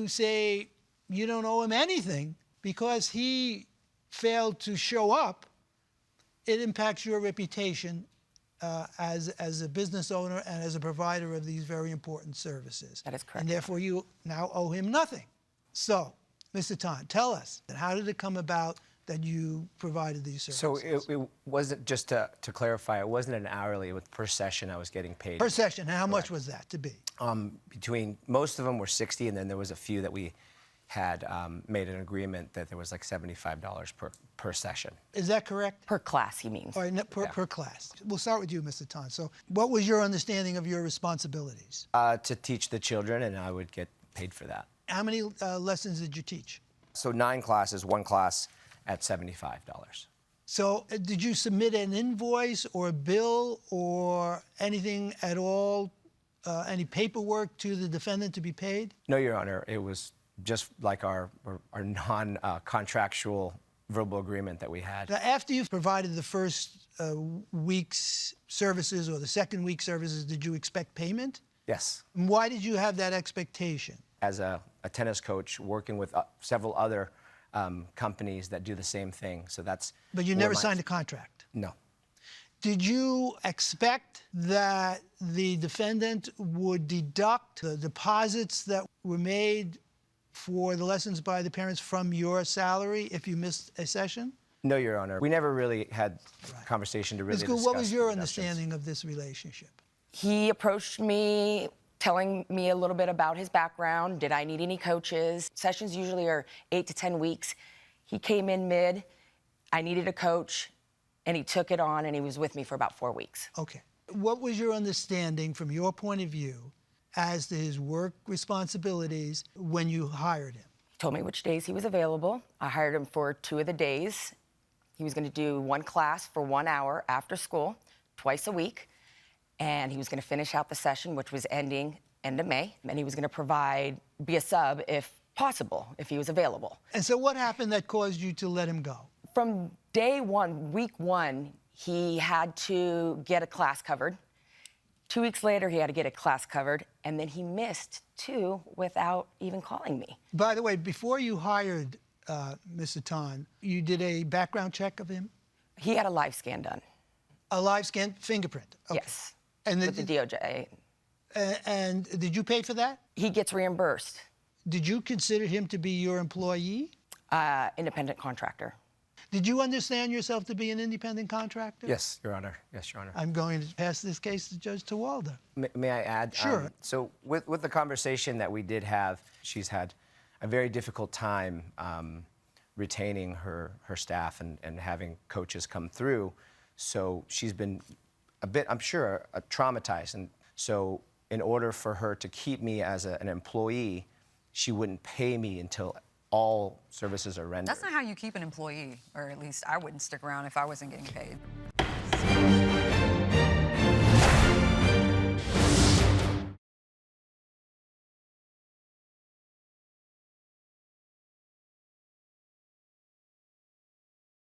you say you don't owe him anything because he failed to show up, it impacts your reputation as a business owner and as a provider of these very important services. That is correct. And therefore, you now owe him nothing. So, Mr. Tan, tell us, how did it come about that you provided these services? So it wasn't, just to clarify, it wasn't an hourly, it was per session I was getting paid. Per session, and how much was that to be? Between, most of them were 60, and then there was a few that we had made an agreement that there was like $75 per session. Is that correct? Per class, he means. All right, per class. We'll start with you, Mr. Tan. So what was your understanding of your responsibilities? To teach the children, and I would get paid for that. How many lessons did you teach? So 9 classes, 1 class at $75. So did you submit an invoice or a bill or anything at all, any paperwork to the defendant to be paid? No, Your Honor. It was just like our non-contractual verbal agreement that we had. Now, after you've provided the first week's services or the second week's services, did you expect payment? Yes. And why did you have that expectation? As a tennis coach, working with several other companies that do the same thing, so that's... But you never signed a contract? No. Did you expect that the defendant would deduct the deposits that were made for the lessons by the parents from your salary if you missed a session? No, Your Honor. We never really had conversation to really discuss. What was your understanding of this relationship? He approached me telling me a little bit about his background. Did I need any coaches? Sessions usually are 8 to 10 weeks. He came in mid. I needed a coach, and he took it on, and he was with me for about 4 weeks. Okay. What was your understanding from your point of view as to his work responsibilities when you hired him? He told me which days he was available. I hired him for 2 of the days. He was going to do 1 class for 1 hour after school, twice a week. And he was going to finish out the session, which was ending end of May. And he was going to be a sub if possible, if he was available. And so what happened that caused you to let him go? From day 1, week 1, he had to get a class covered. 2 weeks later, he had to get a class covered. And then he missed 2 without even calling me. By the way, before you hired Mr. Tan, you did a background check of him? He had a live scan done. A live scan fingerprint? Okay. Yes. And with the DOJ. And did you pay for that? He gets reimbursed. Did you consider him to be your employee? Independent contractor. Did you understand yourself to be an independent contractor? Yes, Your Honor. Yes, Your Honor. I'm going to pass this case to Judge Tawalda. May I add? Sure. So with the conversation that we did have, she's had a very difficult time retaining her staff and having coaches come through. So she's been a bit, I'm sure, traumatized. And so in order for her to keep me as an employee, she wouldn't pay me until all services are rendered. That's not how you keep an employee, or at least I wouldn't stick around if I wasn't getting paid.